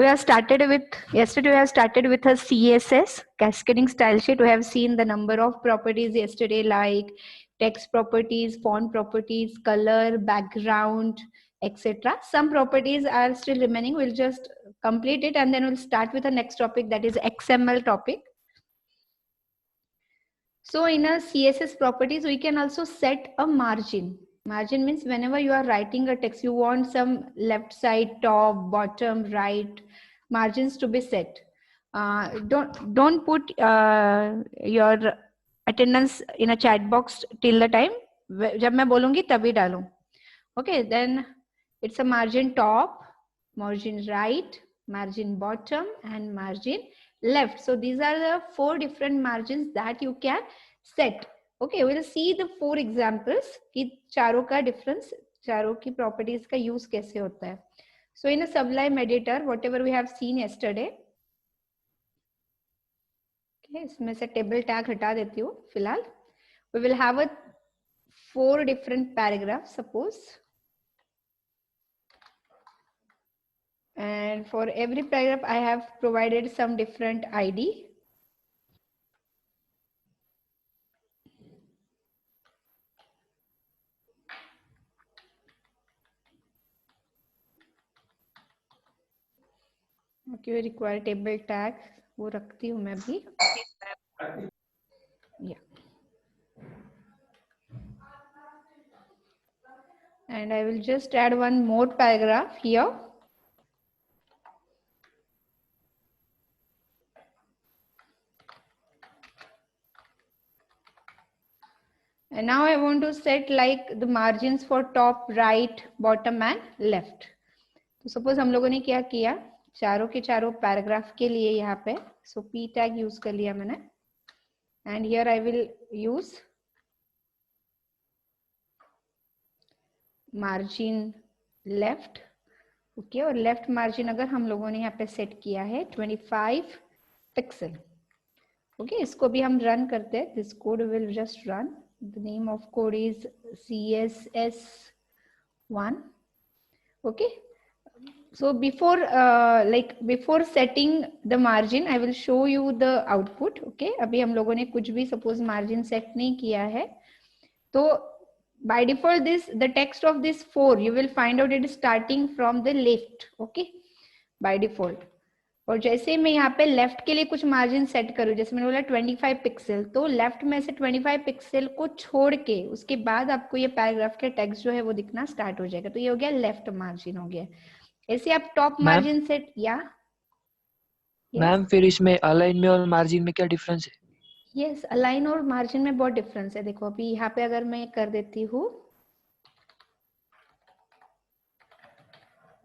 We have started with, yesterday we have started with a CSS, cascading style sheet. We have seen the number of properties yesterday, like text properties, font properties, color, background, etc. Some properties are still remaining. We'll just complete it and then we'll start with the next topic, that is XML topic. So in a CSS properties, we can also set a margin. Margin means whenever you are writing a text, you want some left side, top, bottom, right margins to be set. Don't put your attendance in a chat box till the time जब मैं बोलूँगी तभी डालो. Okay, then it's a margin top, margin right, margin bottom, and margin left. So these are the 4 different margins that you can set. Okay, we'll see the 4 examples कि चारों का difference, चारों की properties का use कैसे होता है. So in a Sublime editor, whatever we have seen yesterday, okay, इसमें से table tag हटा देती हूँ फिलहाल. We will have a 4 different paragraphs, suppose. And for every paragraph, I have provided some different ID. Okay, we require table tag. वो रखती हूँ मैं भी. Yeah. And I will just add one more paragraph here. And now I want to set like the margins for top, right, bottom and left. तो suppose हम लोगों ने क्या किया, चारों के चारों पैराग्राफ के लिए यहाँ पे so p tag यूज कर लिया मैंने. And here I will use margin left. Okay, और लेफ्ट मार्जिन अगर हम लोगों ने यहाँ पे सेट किया है 25 पिक्सल. ओके, इसको भी हम रन करते हैं. This code will just run. The name of code is CSS1. Okay, so before setting the margin, I will show you the output. Okay, अभी हम लोगों ने कुछ भी suppose margin set नहीं किया है, तो by default the text of this 4 you will find out it is starting from the left. Okay, by default. और जैसे मैं यहाँ पे लेफ्ट के लिए कुछ मार्जिन सेट करूँ, जैसे मैंने बोला 25 पिक्सल, तो लेफ्ट में से 25 पिक्सल को छोड़ के उसके बाद आपको ये पैराग्राफ के टेक्स्ट जो है वो दिखना स्टार्ट हो जाएगा. तो ये हो गया लेफ्ट मार्जिन हो गया. ऐसे आप टॉप मार्जिन सेट या मैम फिर इसमें अलाइन में और मार्जिन में क्या डिफरेंस है? यस, अलाइन और मार्जिन में बहुत डिफरेंस है. देखो अभी यहाँ पे अगर मैं कर देती हूँ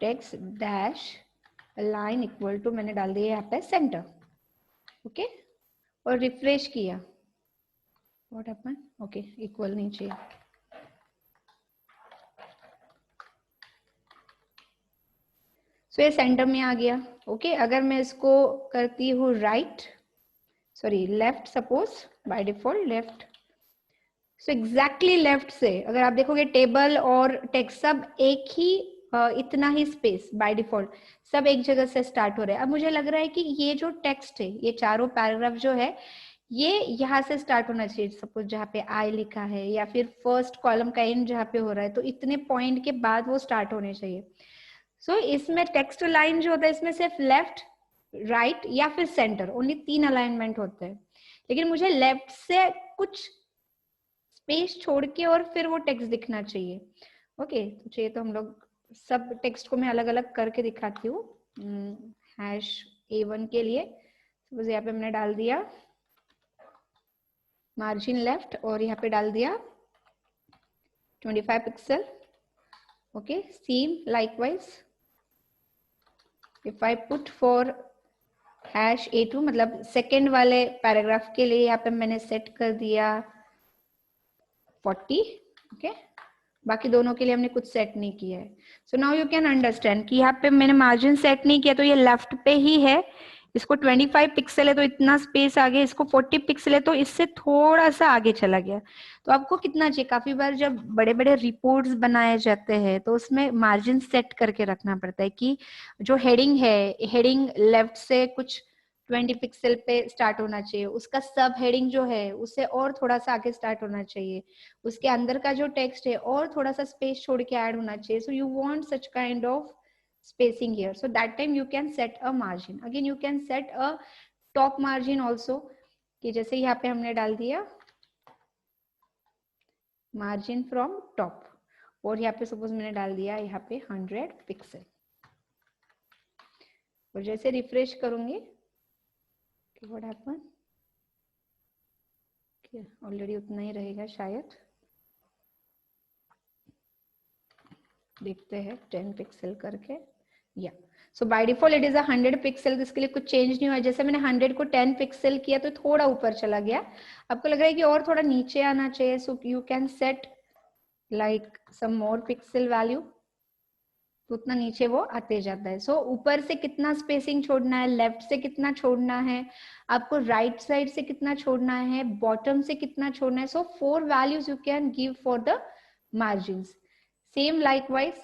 text dash align equal to, मैंने डाल दिया यहाँ पे सेंटर. ओके, और रिफ्रेश किया, व्हाट हैपेंड? ओके, इक्वल नहीं चाहिए. सो ये सेंटर में आ गया. ओके, अगर मैं इसको करती हूँ right, sorry left, suppose by default left, so exactly left से अगर आप देखोगे टेबल और टेक्स्ट सब एक ही इतना ही स्पेस बाय डिफॉल्ट सब एक जगह से स्टार्ट हो रहा है. अब मुझे लग रहा है कि ये जो टेक्स्ट है, ये चारों पैराग्राफ जो है, ये यहाँ से स्टार्ट होना चाहिए. सपोज जहाँ पे आई लिखा है या फिर फर्स्ट कॉलम का एंड जहाँ पे हो रहा है, तो इतने पॉइंट के बाद वो स्टार्ट होने चाहिए. सो इसमें टेक्स्ट लाइन जो होता है इसमें सिर्फ लेफ्ट, राइट या फिर सेंटर, ओनली 3 अलाइनमेंट होते हैं. लेकिन मुझे लेफ्ट से कुछ स्पेस छोड़ के और फिर वो टेक्स्ट दिखना चाहिए. ओके, तो चाहिए तो हम लोग सब टेक्स्ट को मैं अलग अलग करके दिखाती हूँ. #A1 के लिए सपोज यहाँ पे मैंने डाल दिया मार्जिन लेफ्ट और यहाँ पे डाल दिया 25 pixel. Okay, same likewise if I put for #A2, मतलब सेकेंड वाले पैराग्राफ के लिए यहाँ पे मैंने सेट कर दिया 40. ओके, बाकी दोनों के लिए हमने कुछ सेट नहीं किया है. So now you can understand कि यहाँ पे मैंने मार्जिन सेट नहीं किया तो ये लेफ्ट पे ही है, इसको 25 पिक्सल है तो इतना स्पेस आ गया, इसको 40 पिक्सल है तो इससे थोड़ा सा आगे चला गया। तो आपको कितना चाहिए? काफी बार जब बड़े बड़े रिपोर्ट्स बनाए जाते हैं तो उसमें मार्जिन सेट करके रखना पड़ता है कि जो हेडिंग है, हेडिंग लेफ्ट से कुछ 20 पिक्सल पे स्टार्ट होना चाहिए, उसका सब हेडिंग जो है उससे और थोड़ा सा आगे स्टार्ट होना चाहिए, उसके अंदर का जो टेक्स्ट है और थोड़ा सा स्पेस छोड़ के ऐड होना चाहिए। So you want such kind of spacing here, so that time you can set a margin. Again you can set a top margin also, कि जैसे यहाँ पे हमने डाल दिया margin from top, और यहाँ पे सपोज मैंने डाल दिया यहाँ पे 100 पिक्सल, और जैसे रिफ्रेश करूंगी what happen, ऑलरेडी उतना ही रहेगा शायद, देखते हैं 10 पिक्सल करके, या so by default it is 100 pixel, इसके लिए कुछ चेंज नहीं हुआ। जैसे मैंने 100 को 10 पिक्सल किया तो थोड़ा ऊपर चला गया, आपको लग रहा है कि और थोड़ा नीचे आना चाहिए, so you can set like some more pixel value, तो उतना नीचे वो आते जाता है। सो ऊपर से कितना स्पेसिंग छोड़ना है, लेफ्ट से कितना छोड़ना है, आपको राइट साइड से कितना छोड़ना है, बॉटम से कितना छोड़ना है। सो 4 values you can give for the margins. Same likewise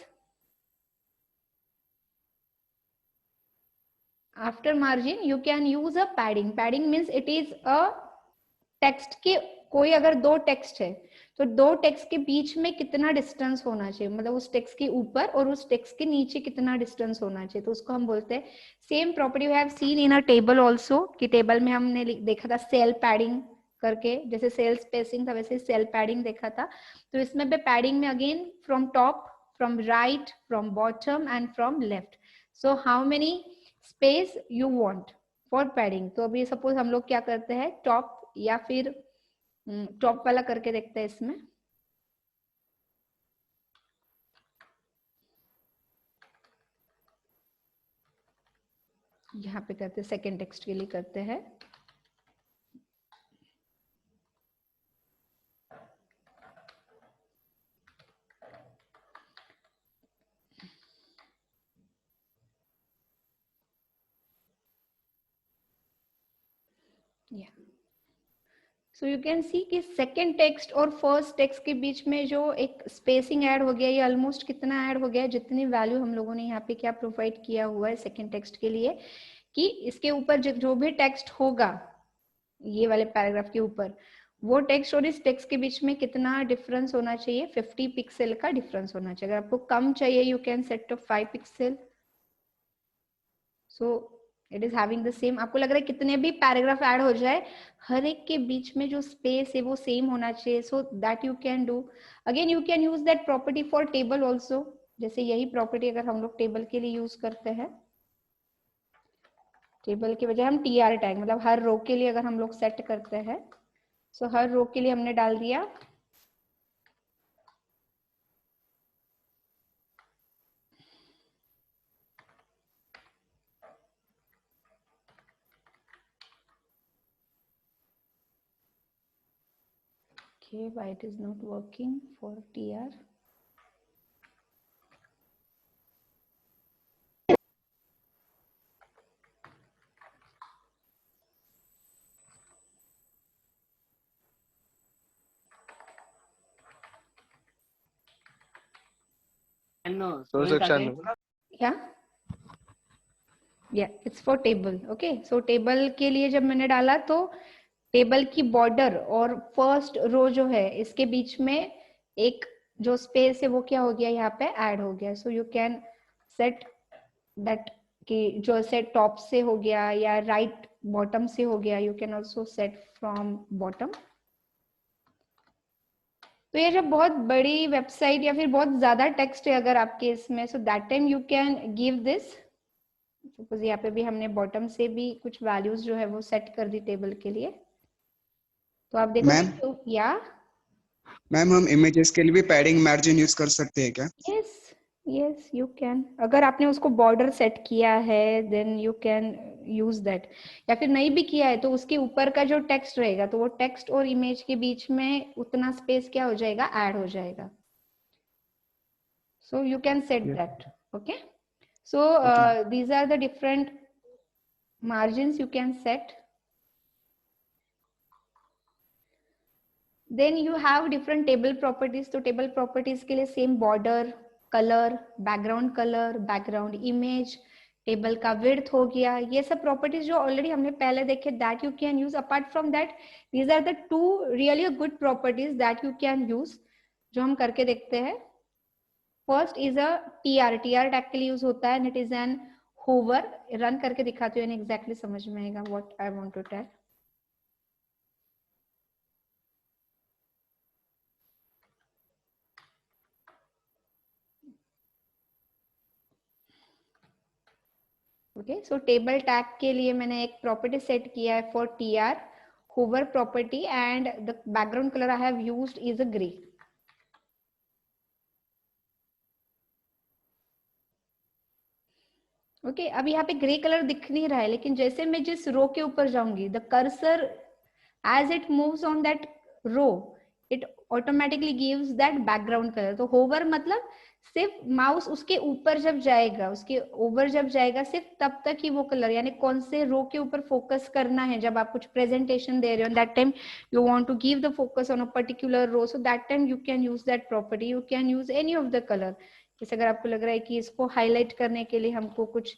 after margin you can use a padding. Padding means it is a text के, कोई अगर दो टेक्स्ट है तो दो टेक्स्ट के बीच में कितना डिस्टेंस होना चाहिए, मतलब उस टेक्स्ट के ऊपर और उस टेक्स्ट के नीचे कितना डिस्टेंस होना चाहिए, तो उसको हम बोलते हैं। Same property we have seen in a table also, कि टेबल में हमने देखा था सेल पैडिंग करके, जैसे सेल स्पेसिंग था वैसे सेल पैडिंग देखा था। तो इसमें भी पैडिंग में again from top, from right, from bottom and from left. So how many space you want for padding. तो अभी सपोज हम लोग क्या करते हैं, टॉप या फिर टॉप वाला करके देखते हैं। इसमें यहाँ पे करते हैं, सेकेंड टेक्स्ट के लिए करते हैं। सो यू कैन सी कि सेकेंड टेक्स्ट और फर्स्ट टेक्स्ट के बीच में जो एक स्पेसिंग ऐड हो गया, ये ऑलमोस्ट कितना ऐड हो गया है, जितनी वैल्यू हम लोगों ने यहाँ पे क्या प्रोवाइड किया हुआ है सेकेंड टेक्स्ट के लिए, कि इसके ऊपर जो भी टेक्स्ट होगा ये वाले पैराग्राफ के ऊपर, वो टेक्स्ट और इस टेक्स्ट के बीच में कितना डिफरेंस होना चाहिए, 50 पिक्सल का डिफरेंस होना चाहिए। अगर आपको कम चाहिए you can set to 5 pixel. So it is having the same. आपको लग रहा है कितने भी पैराग्राफ ऐड हो जाए, हर एक के बीच में जो स्पेस है वो सेम होना चाहिए। So that you can do. Again you can use that property for table also. जैसे यही प्रॉपर्टी अगर हम लोग टेबल के लिए यूज करते हैं, टेबल के बजाय हम टीआर टैग, मतलब हर रो के लिए अगर हम लोग सेट करते हैं, सो हर रो के लिए हमने डाल दिया okay, why it is not working for tr। क्या, या it's for table. Okay, so table के लिए जब मैंने डाला तो टेबल की बॉर्डर और फर्स्ट रो जो है इसके बीच में एक जो स्पेस है वो क्या हो गया, यहाँ पे ऐड हो गया। सो यू कैन सेट दैट कि जो सेट टॉप से हो गया या राइट बॉटम से हो गया, you can also set from bottom. तो ये जब बहुत बड़ी वेबसाइट या फिर बहुत ज्यादा टेक्स्ट है अगर आपके इसमें, सो that time you can give this. Suppose यहाँ पे भी हमने बॉटम से भी कुछ वैल्यूज जो है वो सेट कर दी टेबल के लिए, तो आप देखोगे तो या मैम हम इमेजेस के लिए भी पैडिंग मार्जिन यूज कर सकते हैं क्या? Yes yes you can. अगर आपने उसको बॉर्डर सेट किया है then you can use that, या फिर नहीं भी किया है तो उसके ऊपर का जो टेक्स्ट रहेगा तो वो टेक्स्ट और इमेज के बीच में उतना स्पेस क्या हो जाएगा, ऐड हो जाएगा। सो you can set that. Okay, so these are the different margins you can set. Then you have different table properties. तो table properties के लिए same border, color, background image, table का width हो गया, ये सब properties जो already हमने पहले देखे that you can use. Apart from that, these are the two really good properties that you can use, जो हम करके देखते हैं. First is a TR tag के लिए use होता है, and it is an hover. Run करके दिखाती हूँ, exactly समझ में आएगा what I want to tell. Okay, so table tag के लिए मैंने एक प्रॉपर्टी सेट किया है for TR hover property, and the background color I have used is a gray. Okay, अब यहाँ पे ग्रे कलर दिख नहीं रहा है, लेकिन जैसे मैं जिस रो के ऊपर जाऊंगी, the cursor as it moves on that row, it automatically gives that background colour. तो होवर मतलब सिर्फ माउस उसके ऊपर जब जाएगा, उसके ओवर जब जाएगा, सिर्फ तब तक ही वो कलर, यानी कौन से रो के ऊपर फोकस करना है. जब आप कुछ प्रेजेंटेशन दे रहे हो, that time you want to give the focus on a particular row, so that time you can use that property. You can use any of the colour. जैसे अगर आपको लग रहा है कि इसको हाईलाइट करने के लिए हमको कुछ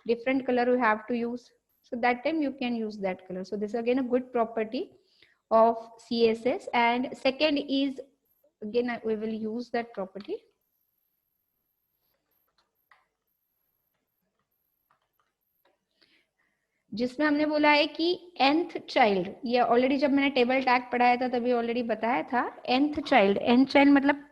different color we have to use, so that time you can use that color. So this is again a good property of CSS. And second is again we will use that property. जिसमें हमने बोला है कि nth child, ये already जब मैंने table tag पढ़ाया था तभी ऑलरेडी बताया था. nth child मतलब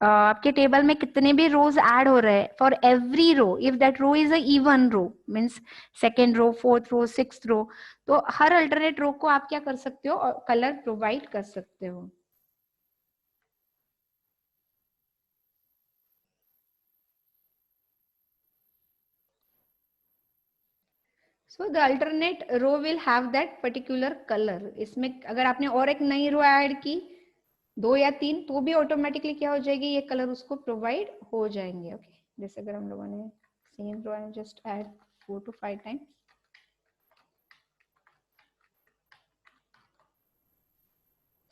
आपके टेबल में कितने भी रोज ऐड हो रहे हैं, for every row, if that row is a even row, means second row, fourth row, sixth row, तो हर अल्टरनेट रो को आप क्या कर सकते हो, कलर प्रोवाइड कर सकते हो. So the alternate row will have that particular colour. इसमें अगर आपने और एक नई रो ऐड की, 2 या 3, तो भी ऑटोमेटिकली क्या हो जाएगी, ये कलर उसको प्रोवाइड हो जाएंगे. ओके, जैसे अगर हम लोगों ने same row and just add 4 to 5 times,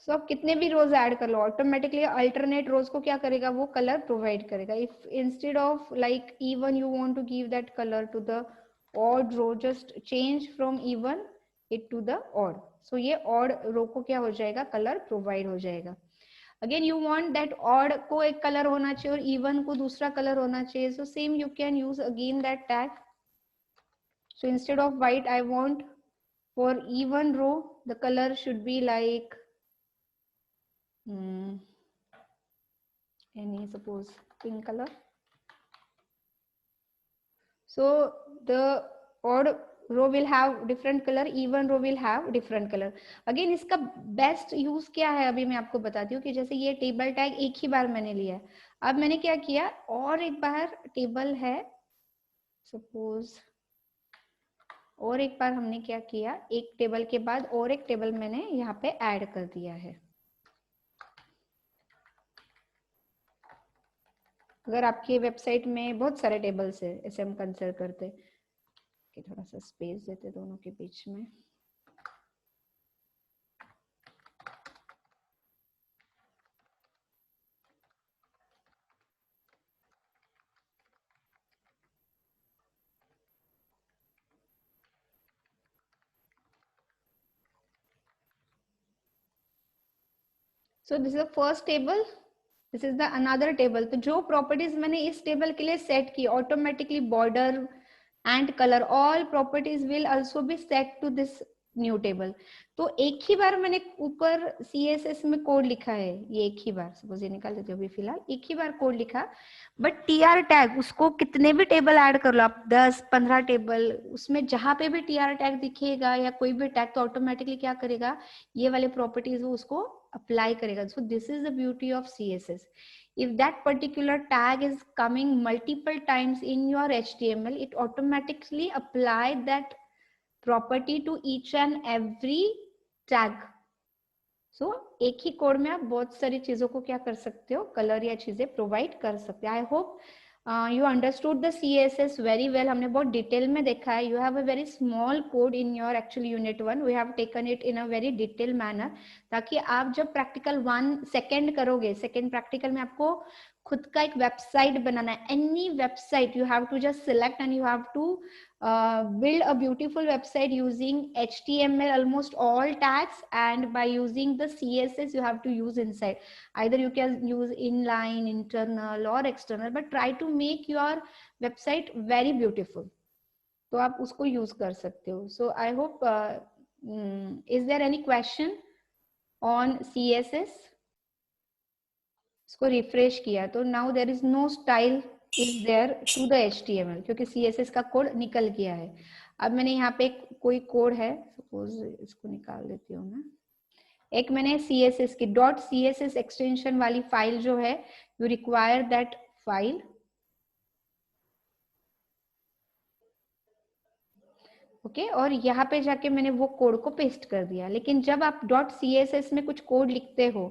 so आप कितने भी रोज ऐड कर लो, ऑटोमेटिकली अल्टरनेट रोज को क्या करेगा, वो कलर प्रोवाइड करेगा. If instead of like even you want to give that colour to the odd row, just change from even it to the odd. So ये ऑड रो को क्या हो जाएगा, कलर प्रोवाइड हो जाएगा. Again you want that odd को एक colour होना चाहिए और इवन को दूसरा कलर होना चाहिए. So same you can use again that tag. So instead of white I want for even row the colour should be like any suppose pink color. So the odd row will have different color, even row will have different color. Again इसका best use क्या है, अभी मैं आपको बताती हूँ. कि जैसे ये टेबल टैग एक ही बार मैंने लिया है, अब मैंने क्या किया, और एक बार टेबल है सपोज, और एक बार हमने क्या किया, एक टेबल के बाद और एक टेबल मैंने यहाँ पे ऐड कर दिया है. अगर आपकी वेबसाइट में बहुत सारे टेबल्स है, ऐसे हम कंसिडर करते कि थोड़ा सा स्पेस देते दोनों के बीच में. So this is the first table, this is the another table. तो जो प्रॉपर्टीज मैंने इस टेबल के लिए सेट की, automatically border and colour, all properties will also be set to this new table. तो एक ही बार मैंने ऊपर CSS में कोड लिखा है, ये एक ही बार, सपोज ये निकाल देते हो अभी फिलहाल, एक ही बार कोड लिखा, बट TR टैग उसको कितने भी टेबल ऐड कर लो आप, 10-15 टेबल, उसमें जहां पे भी TR टैग दिखेगा या कोई भी टैग, तो ऑटोमेटिकली क्या करेगा, ये वाले प्रॉपर्टीज वो उसको अप्लाई करेगा. So this is the beauty of CSS. If that particular tag is coming multiple times in your HTML, it automatically apply that property to each and every tag. So एक ही code में आप बहुत सारी चीजों को क्या कर सकते हो, कलर या चीजें प्रोवाइड कर सकते हो. I hope You understood the CSS very well. हमने बहुत डिटेल में देखा है. You have a very small code in your actually unit 1. We have taken it in a very detailed manner ताकि आप जब practical 1 second करोगे, second practical में आपको खुद का एक वेबसाइट बनाना है. Any website you have to just select and you have to build a beautiful website using HTML, almost all tags, and by using the CSS you have to use inside. Either you can use inline, internal or external, but try to make your website very beautiful. तो आप उसको use कर सकते हो. So I hope is there any question on CSS? इसको refresh किया तो now there is no style is there to the HTML क्योंकि CSS का कोड निकल गया है. अब मैंने यहाँ पे कोई कोड है, suppose इसको निकाल देती हूँ मैं. एक मैंने CSS की .css एक्सटेंशन वाली फाइल जो है, you require that file. Okay, और यहाँ पे जाके मैंने वो कोड को पेस्ट कर दिया. लेकिन जब आप .css में कुछ कोड लिखते हो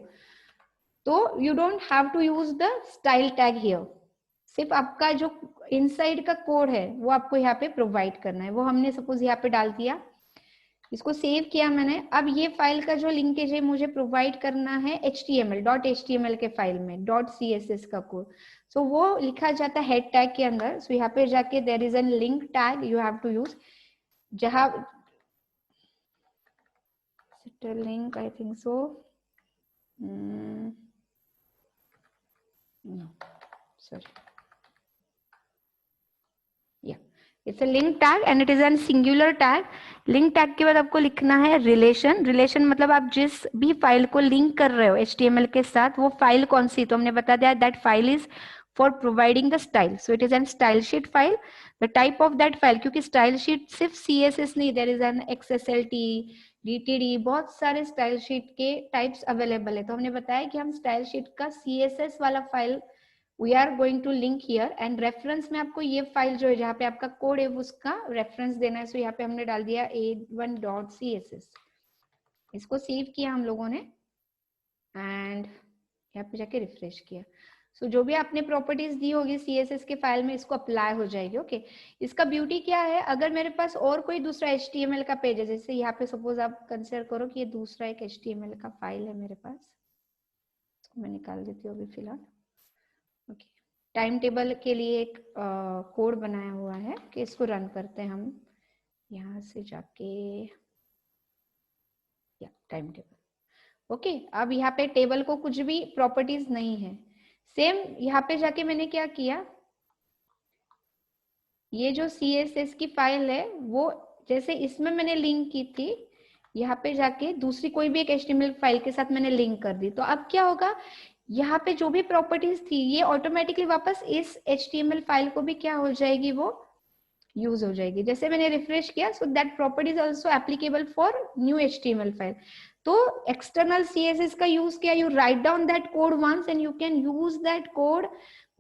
तो you don't have to use the style tag here. सिर्फ आपका जो इनसाइड का कोड है वो आपको यहाँ पे प्रोवाइड करना है. वो हमने सपोज यहाँ पे डाल दिया, इसको सेव किया मैंने. अब ये फाइल का जो लिंकेज है मुझे प्रोवाइड करना है HTML के फाइल में .css का कोड. सो वो लिखा जाता है हेड टैग के अंदर. सो यहाँ पे जाके there is an link tag you have to use. जहां link I think so no sorry yeah it's a link tag and it is a singular tag. link tag के बाद आपको लिखना है relation मतलब आप जिस भी फाइल को लिंक कर रहे हो HTML के साथ वो फाइल कौन सी. तो हमने बता दिया that file is for providing the style, so it is an style sheet file. the type of that file, क्योंकि style sheet सिर्फ CSS नहीं, there is an XSLT, DTD, बहुत सारे स्टाइल शीट के टाइप्स अवेलेबल है. तो हमने बताया कि हम स्टाइल शीट का CSS वाला file we are going to link here and reference में आपको ये फाइल जो है जहाँ पे आपका कोड है उसका रेफरेंस देना है. सो यहाँ पे हमने डाल दिया a1.css. इसको सेव किया हम लोगों ने एंड यहाँ पे जाके रिफ्रेश किया. सो जो भी आपने प्रॉपर्टीज दी होगी CSS के फाइल में इसको अप्लाई हो जाएगी. ओके, इसका ब्यूटी क्या है, अगर मेरे पास और कोई दूसरा HTML का पेज है, जैसे यहाँ पे सपोज आप कंसिडर करो कि ये दूसरा एक HTML का फाइल है मेरे पास, इसको मैं निकाल देती हूँ अभी फिलहाल. ओके, टाइम टेबल के लिए एक कोड बनाया हुआ है कि इसको रन करते हैं हम यहाँ से जाके या टाइम टेबल. ओके, अब यहाँ पे टेबल को कुछ भी प्रॉपर्टीज नहीं है. सेम यहाँ पे जाके मैंने क्या किया, ये जो CSS की फाइल है वो जैसे इसमें मैंने लिंक की थी, यहाँ पे जाके दूसरी कोई भी एक HTML फाइल के साथ मैंने लिंक कर दी. तो अब क्या होगा, यहाँ पे जो भी प्रॉपर्टीज थी ये ऑटोमेटिकली वापस इस HTML फाइल को भी क्या हो जाएगी, वो यूज हो जाएगी. जैसे मैंने रिफ्रेश किया, so that property is also applicable for new HTML file. तो एक्सटर्नल CSS का यूज किया, you write down that code once and you can use that code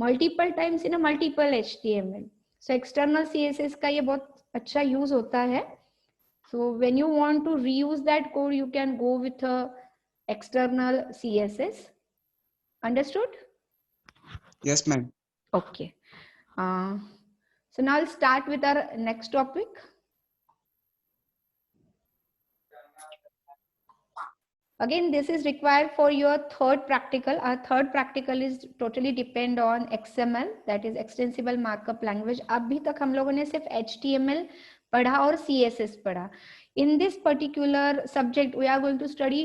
multiple times in a multiple HTML. So external CSS का ये बहुत अच्छा use होता है. So when you want to reuse that code you can go with external CSS. Understood? Yes, ma'am. Okay. So now I'll start with our next topic. Again, this is required for your third practical. Our third practical is totally depend on XML, that is Extensible Markup Language. अभी तक हम लोगों ने सिर्फ HTML पढ़ा और CSS पढ़ा. In this particular subject, we are going to study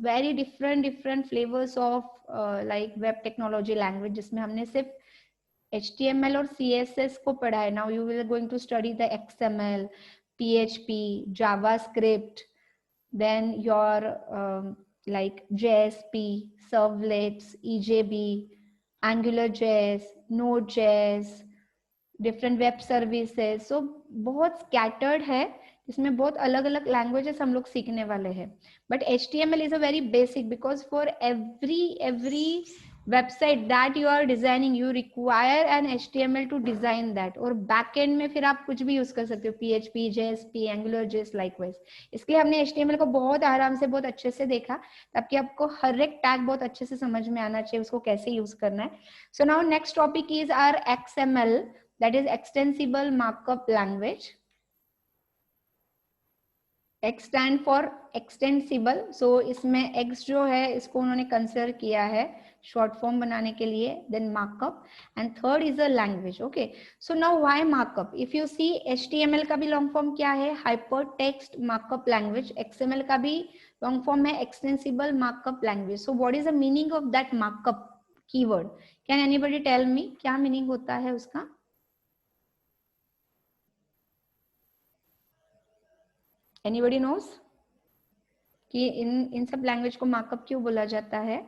very different flavors of like web technology language, जिसमें हमने सिर्फ HTML और CSS को पढ़ा है. Now you will going to study the XML, PHP, JavaScript, then your like JSP, servlets, EJB, AngularJS, Node.js, different web services. So बहुत scattered है, इसमें बहुत अलग अलग लैंग्वेजेस हम लोग सीखने वाले हैं. But HTML is a very basic because for every website that you are designing, you require an HTML to design that. और बैकएंड में फिर आप कुछ भी यूज कर सकते हो, PHP, JSP, Angular JS likewise. इसके लिए हमने HTML को बहुत आराम से बहुत अच्छे से देखा, ताकि आपको हर एक टैग बहुत अच्छे से समझ में आना चाहिए, उसको कैसे यूज करना है। So now next topic is our XML, that is extensible markup language. X stand for extensible. So इसमें X जो है इसको उन्होंने कंसिडर किया है शॉर्ट फॉर्म बनाने के लिए, then markup, and third is a language. Okay, so now why markup? If you see HTML का भी लॉन्ग फॉर्म क्या है? Hyper text markup language. XML का भी लॉन्ग फॉर्म है extensible markup language. So what is the meaning of that markup keyword? Can anybody tell me क्या meaning होता है उसका? एनीबडी नोज कि इन सब लैंग्वेज को मार्कअप क्यों बोला जाता है?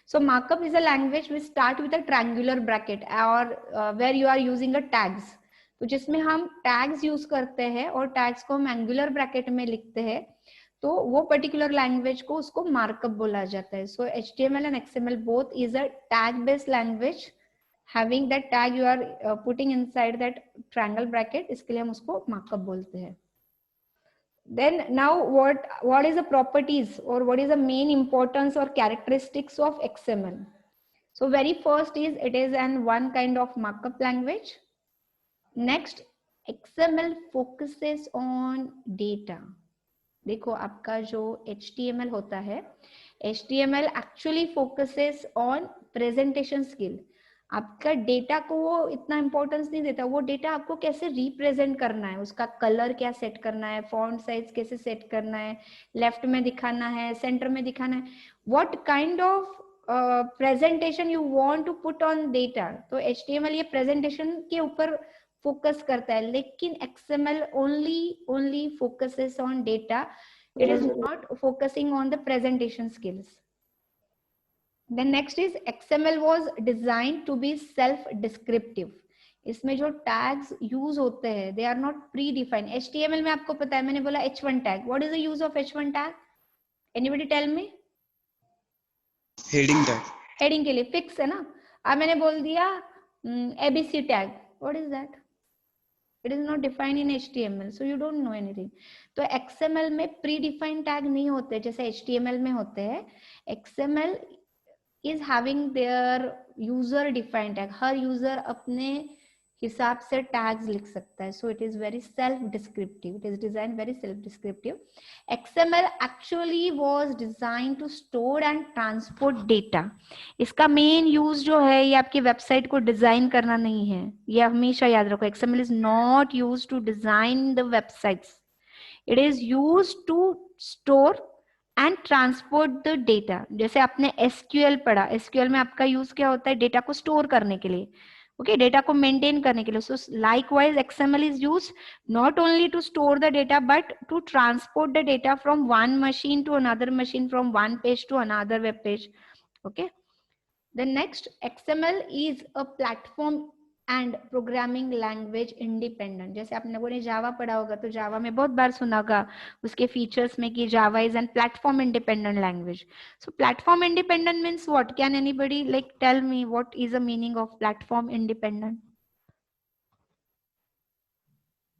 So markup is a language which start with a triangular bracket or where you are using a tags. तो जिसमें हम tags यूज करते हैं और tags को हम angular bracket में लिखते हैं, तो वो particular language को उसको markup बोला जाता है. So HTML and XML both is a tag based language having that tag you are putting inside that triangle bracket, इसके लिए हम उसको markup बोलते हैं. Then now what is the properties or what is the main importance or characteristics of XML? So very first is it is an one kind of markup language. Next, XML focuses on data. देखो आपका जो HTML होता है, HTML actually focuses on presentation skill. आपका data को वो इतना importance नहीं देता, वो डेटा आपको कैसे रिप्रेजेंट करना है, उसका कलर क्या सेट करना है, फॉन्ट साइज कैसे सेट करना है, लेफ्ट में दिखाना है, सेंटर में दिखाना है, what kind of presentation you want to put on data. तो HTML ये प्रेजेंटेशन के ऊपर फोकस करता है, लेकिन XML only focuses on data. It is not focusing on the presentation skills. Then next is XML was designed to be self-descriptive. इसमें जो tags use होते हैं, they are not predefined. HTML में आपको पता है, मैंने बोला H1 tag. What is the use of H1 tag? Anybody tell me? Heading tag. Heading के लिए fix है ना. अब मैंने बोल दिया ABC tag. What is that? It is not defined in HTML, so you don't know anything. तो XML में predefined tag नहीं होते जैसे HTML में होते हैं. XML is having their user defined tag. Her user अपने हिसाब से tags लिख सकता है. So it is very self descriptive. It is designed very self descriptive. XML actually was designed to store and transport data. इसका main use जो है ये आपकी वेबसाइट को डिजाइन करना नहीं है, ये हमेशा याद रखो. XML is not used to design the websites. It is used to store and transport the data. जैसे आपने SQL पढ़ा, SQL में आपका यूज क्या होता है? डेटा को स्टोर करने के लिए, ओके, डेटा को मेंटेन करने के लिए. So likewise XML is used not only to store the data but to transport the data from one machine to another machine, from one page to another web page. Okay, then next, XML is a platform and programming language independent. जैसे आप लोगों ने जावा पढ़ा होगा, तो जावा में बहुत बार सुना होगा उसके फीचर्स में कि Java is an platform independent language. So platform independent means what? Can anybody like tell me what is the meaning of platform independent?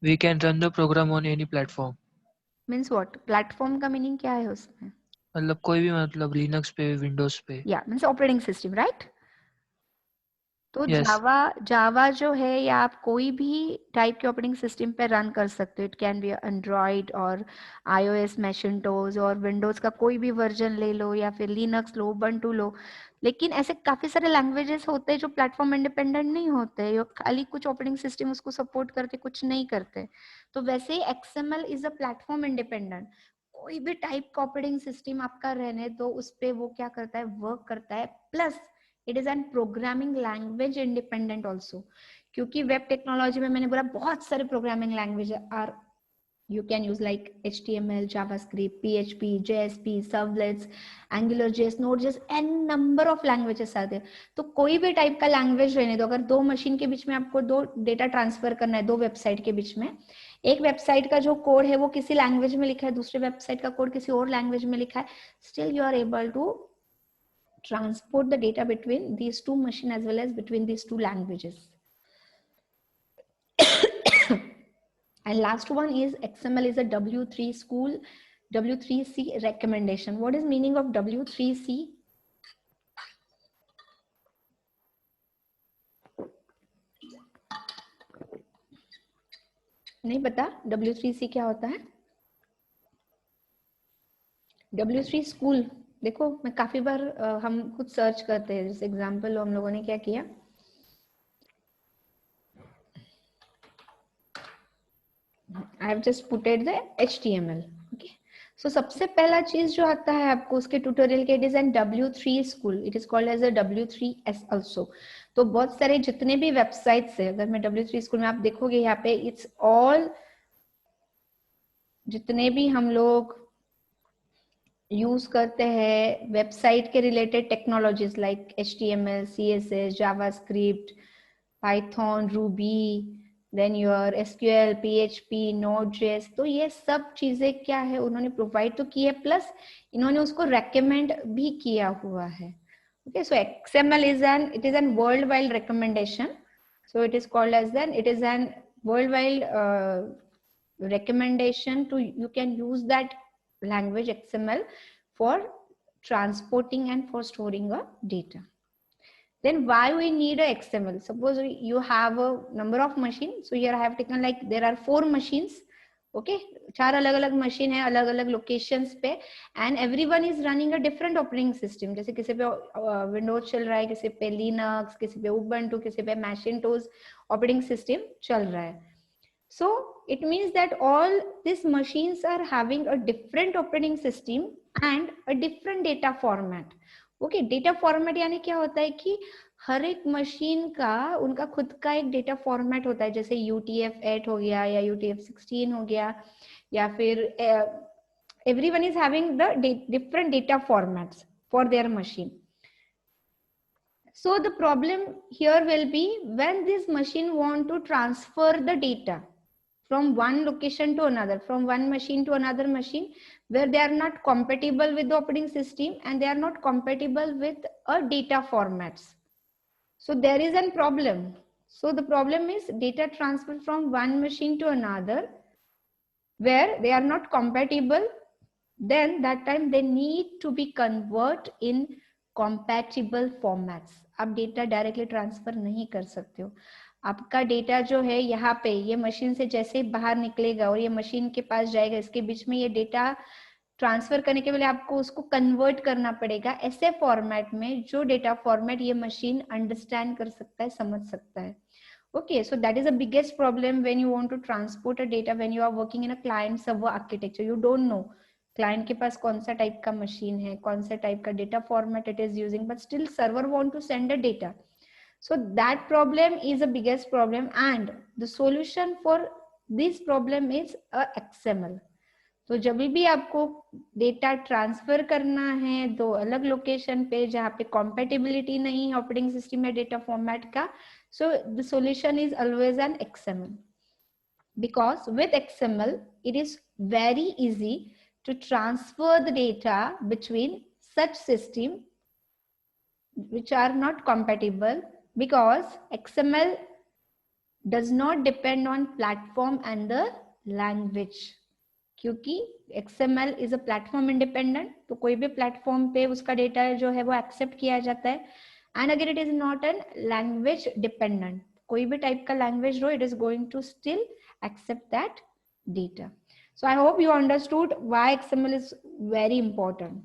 We can run the program on any platform. Means what? Platform का meaning क्या है उसमें? मतलब कोई भी, मतलब Linux पे, Windows पे. या मीन्स ऑपरेटिंग सिस्टम, राइट? तो Yes. जावा जो है, या आप कोई भी टाइप के ऑपरेटिंग सिस्टम पे रन कर सकते हो. इट कैन बी एंड्रॉइड और iOS, मैकिंटोश और विंडोज का कोई भी वर्जन ले लो, या फिर लिनक्स लो, उबंटू लो. लेकिन ऐसे काफी सारे लैंग्वेजेस होते हैं जो प्लेटफॉर्म इंडिपेंडेंट नहीं होते, जो खाली कुछ ऑपरेटिंग सिस्टम उसको सपोर्ट करते, कुछ नहीं करते. तो वैसे ही XML is a platform independent. कोई भी टाइप का ऑपरेटिंग सिस्टम आपका रहने दो, उस पे वो क्या करता है? वर्क करता है. Plus it is an programming language independent also, क्योंकि वेब टेक्नोलॉजी में मैंने बोला बहुत सारे programming language are you can use like HTML, JavaScript, PHP, JSP, servlets, Angular JS, Node.js, n number of languages are there. तो कोई भी type का लैंग्वेज रहने दो, अगर दो मशीन के बीच में आपको दो डेटा ट्रांसफर करना है, दो वेबसाइट के बीच में, एक वेबसाइट का जो कोड है वो किसी लैंग्वेज में लिखा है, दूसरे वेबसाइट का कोड किसी और लैंग्वेज में लिखा है, still you are able to transport the data between these two machines as well as between these two languages. And last one is XML is a W3 school, W3C recommendation. What is meaning of W3C? नहीं पता W3C क्या होता है? W3 school, देखो मैं काफी बार हम कुछ सर्च करते हैं, जैसे एग्जांपल हम लोगों ने क्या किया, I have just put it the HTML. Okay. So सबसे पहला चीज जो आता है आपको उसके ट्यूटोरियल के, it is an W3 school, it is called as a W3S also. तो बहुत सारे जितने भी वेबसाइट्स है, अगर मैं W3 स्कूल में आप देखोगे यहाँ पे इट्स ऑल, जितने भी हम लोग यूज करते हैं वेबसाइट के related technologies like HTML, CSS, JavaScript, Python, Ruby, then your SQL, PHP, Node.js, तो ये सब चीजें क्या है उन्होंने प्रोवाइड तो की है, प्लस इन्होंने उसको रेकमेंड भी किया हुआ है. Okay, so XML is an world wide recommendation, so it is called as it is an world wide recommendation to you can use that language XML for transporting and for storing a data. Then why we need a XML? Suppose you have a number of machines. So here I have taken like there are 4 machines. Okay, 4 अलग-अलग machine है अलग-अलग locations पे, and everyone is running a different operating system. जैसे किसी पे Windows चल रहा है, किसी पे Linux, किसी पे Ubuntu, किसी पे Macintosh operating system चल रहा है. So it means that all these machines are having a different operating system and a different data format. Okay, data format यानी क्या होता है कि हर एक मशीन का उनका खुद का एक डेटा फॉर्मेट होता है, जैसे UTF-8 हो गया या UTF-16 हो गया, या फिर everyone is having the different data formats for their machine. So the problem here will be when this machine want to transfer the data from one location to another, from one machine to another machine, where they are not compatible with the operating system and they are not compatible with a data formats. So there is a problem. So the problem is data transfer from one machine to another where they are not compatible. Then that time they need to be convert in compatible formats. आप data directly transfer नहीं कर सकते हो. आपका data जो है यहाँ पे ये मशीन से जैसे बाहर निकलेगा और ये मशीन के पास जाएगा, इसके बीच में ये डेटा ट्रांसफर करने के लिए आपको उसको कन्वर्ट करना पड़ेगा ऐसे फॉर्मेट में जो डेटा फॉर्मेट ये मशीन अंडरस्टैंड कर सकता है, समझ सकता है. Okay, so that is the biggest problem when you want to transport a data when you are working in a client server architecture. You don't know client के पास कौन सा टाइप का मशीन है, कौन सा टाइप का data format it is using, but still server want to send a data. So that problem is the biggest problem, and the solution for this problem is a XML. तो जब भी आपको data transfer करना है दो अलग location पे जहाँ पे कॉम्पेटिबिलिटी नहीं है ऑपरेटिंग सिस्टम या डेटा फॉर्मेट का, so the solution is always an XML, because with XML it is very easy to transfer the data between such system which are not compatible, because XML does not depend on platform and the language. क्योंकि XML is a platform independent, तो कोई भी platform पे उसका data जो है वो accept किया जाता है. And again it is not an language dependent, कोई भी टाइप का लैंग्वेज हो, it is going to still accept that data. So I hope you understood why XML is very important.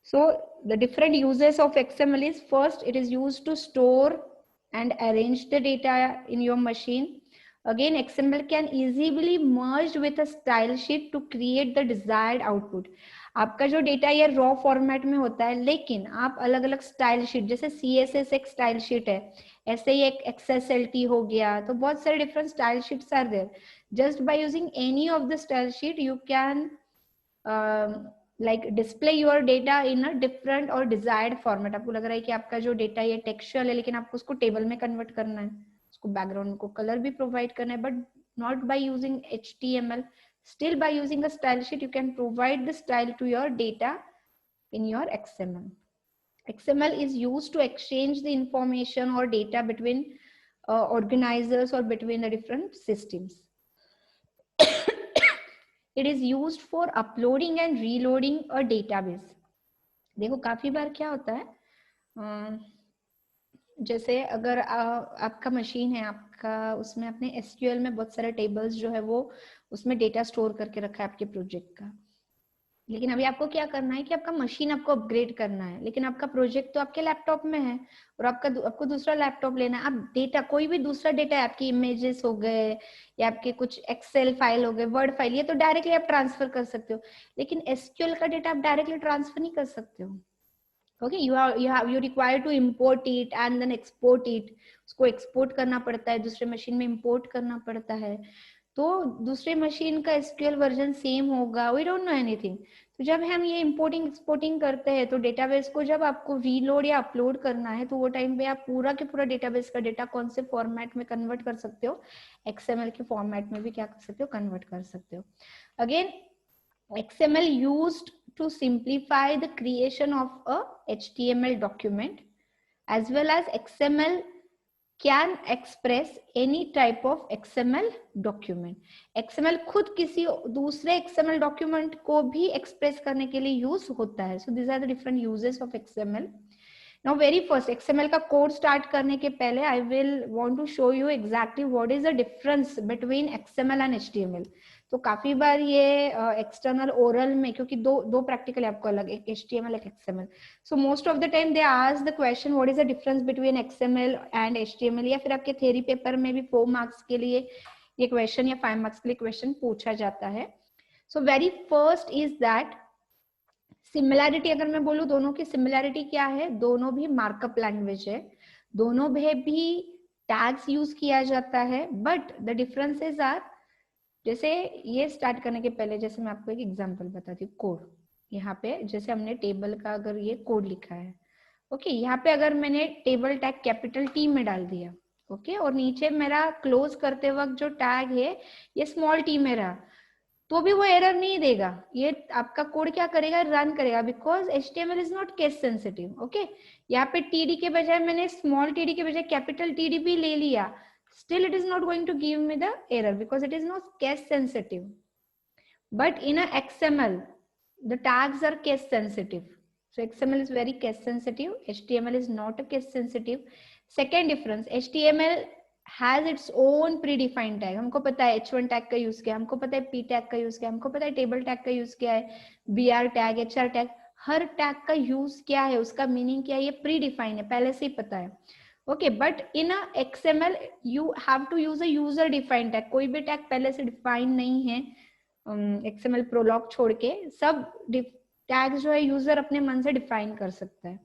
So the different uses of XML is, first it is used to store and arrange the data in your machine. Again, XML can easily merge with a style sheet to create the desired output. आपका जो data ये raw format में होता है, लेकिन आप अलग अलग स्टाइल शीट, जैसे CSS एक स्टाइल शीट है, ऐसे ही एक XSLT हो गया, तो बहुत सारे different style sheets are there. Just by using any of the style sheet you can like display your data in a different or desired format. आपको लग रहा है कि आपका जो डेटा ये टेक्सचुअल है, लेकिन आपको उसको टेबल में कन्वर्ट करना है, उसको बैकग्राउंड को कलर भी प्रोवाइड करना है, but not by using HTML. Still by using a style sheet you can provide the style to your data in your XML. XML is used to exchange the information or data between organizers or between the different systems. It is used for uploading and reloading a database. देखो काफी बार क्या होता है, जैसे अगर आपका machine है, आपका उसमें अपने SQL में बहुत सारे टेबल्स जो है वो उसमें डेटा स्टोर करके रखा है आपके प्रोजेक्ट का, लेकिन अभी आपको क्या करना है कि आपका मशीन आपको अपग्रेड करना है, लेकिन आपका प्रोजेक्ट तो आपके लैपटॉप में है और आपको दूसरा लैपटॉप लेना है। आप डेटा, कोई भी दूसरा डेटा है, आपकी इमेजेस हो गए या आपके कुछ एक्सेल फाइल हो गए, वर्ड फाइल, ये तो डायरेक्टली आप ट्रांसफर कर सकते हो, लेकिन SQL का डेटा आप डायरेक्टली ट्रांसफर नहीं कर सकते हो। Okay, you require to import it and then export it. उसको एक्सपोर्ट करना पड़ता है, दूसरे मशीन में इंपोर्ट करना पड़ता है, तो दूसरे मशीन का SQL वर्जन सेम होगा, वी डोंट नो एनीथिंग। तो जब हम ये इंपोर्टिंग एक्सपोर्टिंग करते हैं तो डेटाबेस को जब आपको रीलोड या अपलोड करना है तो वो टाइम पे आप पूरा के पूरा डेटाबेस का डेटा कौन से फॉर्मेट में कन्वर्ट कर सकते हो, XML के फॉर्मेट में भी क्या कर सकते हो, कन्वर्ट कर सकते हो। Again XML used to simplify the creation of a HTML document, as well as XML can express any type of XML document. XML खुद किसी दूसरे XML document को भी express करने के लिए use होता है. So these are the different uses of XML. Now very first XML का कोड स्टार्ट करने के पहले I will want to show you exactly what is the difference between XML and HTML. तो काफी बार ये एक्सटर्नल ओरल में, क्योंकि दो प्रैक्टिकल आपको अलग, एक HTML एक XML, so most of the time they ask the question what is the difference between XML and HTML, या फिर आपके थ्योरी पेपर में भी 4 मार्क्स के लिए ये क्वेश्चन या 5 मार्क्स के लिए क्वेश्चन पूछा जाता है। So very first is that similarity, अगर मैं बोलूं दोनों की सिमिलैरिटी क्या है, दोनों भी मार्कअप लैंग्वेज है, दोनों में भी टैग्स यूज किया जाता है, बट द डिफरेंसेस आर, जैसे ये स्टार्ट करने के पहले जैसे मैं आपको एक एग्जांपल बताती हूँ, कोड। यहाँ पे जैसे हमने टेबल का अगर ये कोड लिखा है, ओके, यहाँ पे अगर मैंने टेबल टैग कैपिटल T में डाल दिया, ओके, और नीचे मेरा क्लोज करते वक्त जो टैग है ये स्मॉल t में रहा, तो भी वो एरर नहीं देगा, ये आपका कोड क्या करेगा, रन करेगा, because HTML is not case sensitive. Okay, यहाँ पे TD के बजाय मैंने स्मॉल TD के बजाय कैपिटल TD भी ले लिया, still it is not going to give me the error because it is not case sensitive. But in a XML the tags are case sensitive, so XML is very case sensitive, HTML is not a case sensitive. Second difference, HTML has its own predefined tag, हमको पता है H1 tag का use किया, हमको पता है P tag का use किया, हमको पता है टेबल टैग का यूज किया है, BR टैग, HR टैग, हर टैग का यूज क्या है, उसका मीनिंग क्या है, ये प्री डिफाइन है, पहले से ही पता है। Okay, but in a XML you have to use a user defined tag, कोई भी टैग पहले से डिफाइन नहीं है, XML प्रोलॉग छोड़ के सब टैग्स जो है यूजर अपने मन से डिफाइन कर सकता है।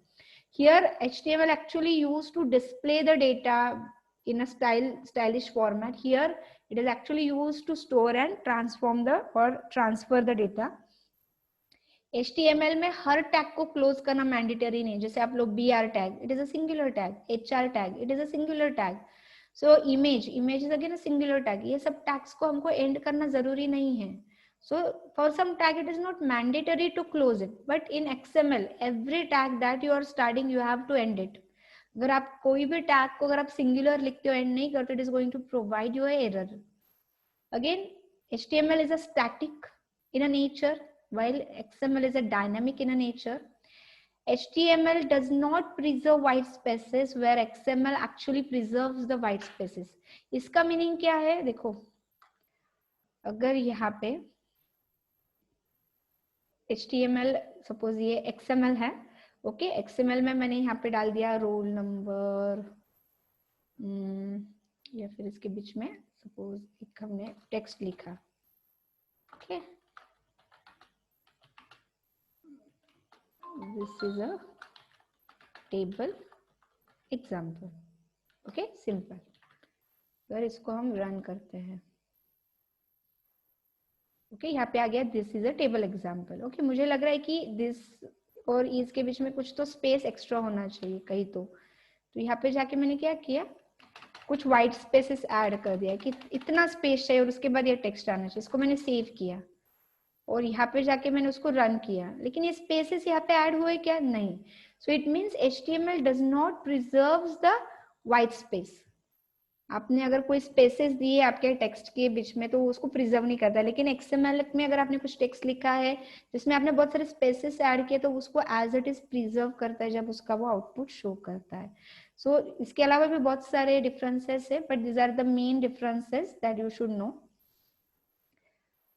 Here HTML actually used to display the data in a stylish format. Here it is actually used to store and transfer the data. HTML में हर टैग को क्लोज करना मैंडेटरी नहीं, जैसे आप लोग BR tag, it is a singular tag, HR tag, it is a singular tag, so image is again a singular tag, ये सब tags को हमको एंड करना जरूरी नहीं है। So for some tag it is not mandatory to close it, but in XML every tag that you are starting you have to end it. अगर आप कोई भी टैग को अगर आप सिंगुलर लिखते हो, एंड नहीं करते, it is going to provide you error. Again HTML is a static in a nature, while XML is a dynamic in a nature. HTML does not preserve white spaces where XML actually preserves the white spaces. इसका meaning क्या है, देखो अगर यहाँ पे HTML suppose ये XML है, okay, XML में मैंने यहाँ पे डाल दिया रोल नंबर, या फिर इसके बीच में सपोज एक हमने टेक्स्ट लिखा, okay, this is a table example, okay, simple। अगर इसको हम रन करते हैं, ओके, यहाँ पे आ गया this is a table example। Okay, मुझे लग रहा है कि this और is के बीच में कुछ तो स्पेस एक्स्ट्रा होना चाहिए कहीं, तो यहाँ पे जाके मैंने क्या किया, कुछ व्हाइट स्पेसेस ऐड कर दिया कि इतना स्पेस चाहिए और उसके बाद ये टेक्स्ट आना चाहिए, इसको मैंने सेव किया। और यहाँ पे जाके मैंने उसको रन किया, लेकिन ये स्पेसेस यहाँ पे ऐड हुए क्या? नहीं. So it means HTML does not preserves the white space. आपने अगर कोई स्पेसेस दिए आपके टेक्स्ट के बीच में तो उसको प्रिजर्व नहीं करता, लेकिन XML में अगर आपने कुछ टेक्स्ट लिखा है जिसमें आपने बहुत सारे स्पेसेस ऐड किए तो उसको एज इट इज प्रिजर्व करता है जब उसका वो आउटपुट शो करता है. सो इसके अलावा भी बहुत सारे डिफरेंसेस है, but these are the main differences that you should know.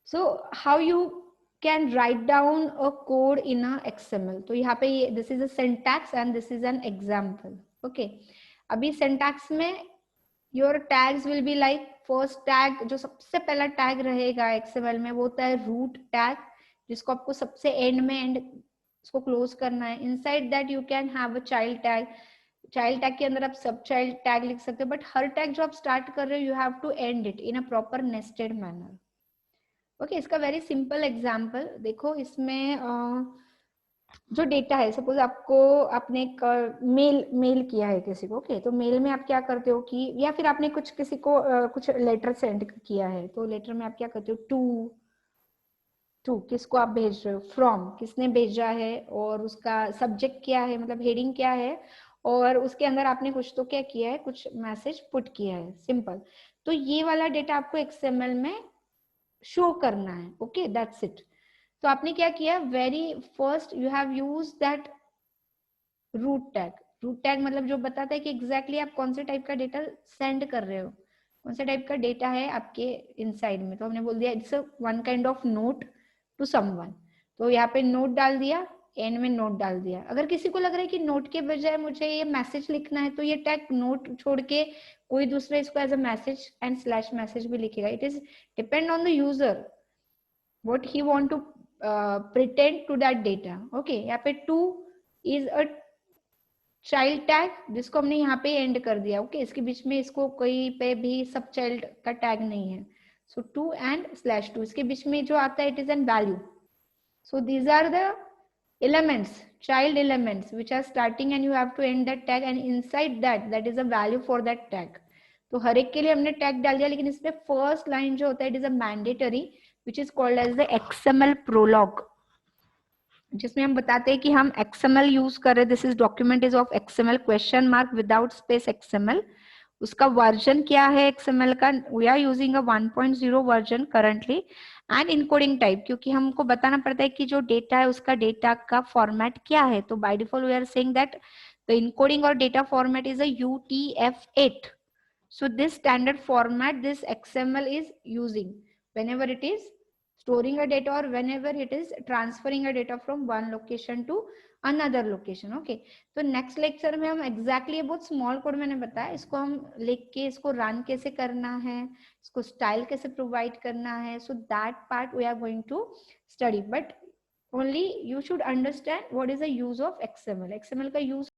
So how you can write down a code in a XML. तो यहाँ पे ये this is a syntax and this is an example. Okay. अभी syntax में your tags will be like first tag, जो सबसे पहला tag रहेगा XML में वो होता है root tag, जिसको आपको सबसे end में end उसको close करना है. Inside that you can have a child tag. Child tag के अंदर आप सब child tag लिख सकते हो, but हर tag जो आप start कर रहे हो you have to end it in a proper nested manner. Okay इसका वेरी सिंपल एग्जाम्पल देखो. इसमें जो डेटा है, सपोज आपने एक मेल किया है किसी को. ओके तो मेल में आप क्या करते हो कि, या फिर आपने कुछ किसी को कुछ लेटर सेंड किया है, तो लेटर में आप क्या करते हो? टू किसको आप भेज रहे हो, फ्रॉम किसने भेजा है, और उसका सब्जेक्ट क्या है, मतलब हेडिंग क्या है, और उसके अंदर आपने कुछ तो क्या किया है, कुछ मैसेज पुट किया है. सिंपल. तो ये वाला डेटा आपको XML में शो करना है. Okay that's it. तो आपने क्या किया, very first you have use that root tag. Root tag मतलब जो बताता है कि एग्जैक्टली आप कौन से टाइप का डेटा सेंड कर रहे हो, कौन सा टाइप का डेटा है आपके इनसाइड में. तो हमने बोल दिया it's one kind of note to someone. तो यहाँ पे नोट डाल दिया, एंड में नोट डाल दिया. अगर किसी को लग रहा है कि नोट के बजाय मुझे ये मैसेज लिखना है तो ये टैग नोट छोड़ के कोई दूसरा इसको as a message and slash message भी लिखेगा. It is depend on the user what he want to pretend to that data. Okay यहाँ पे to is a child tag जिसको हमने यहाँ पे एंड कर दिया. ओके इसके बीच में इसको कोई पे भी सब चाइल्ड का टैग नहीं है. So to and slash to, इसके बीच में जो आता है it is an value. So these are the elements, child elements which are starting and you have to end that tag and inside that is a value for that tag. तो हर एक के लिए हमने टैग डाल दिया, लेकिन इसमें first line जो होता है it is a mandatory which is called as the XML prologue, जिसमें हम बताते हैं कि हम XML यूज कर रहे हैं. This is document is of XML question mark without space XML. उसका वर्जन क्या है XML का, we are using a 1.0 version currently. And encoding type, क्योंकि हमको बताना पड़ता है कि जो डेटा है उसका डेटा का फॉर्मेट क्या है. तो by default we are saying that the encoding और data format is a UTF-8. So this standard format this XML is using whenever it is storing a data or whenever it is transferring a data from one location to another location. Okay, तो next lecture में हम exactly बहुत small code मैंने बताया, इसको हम लिख के इसको run कैसे करना है, इसको style कैसे provide करना है. So that part we are going to study, but only you should understand what is the use of XML. XML का use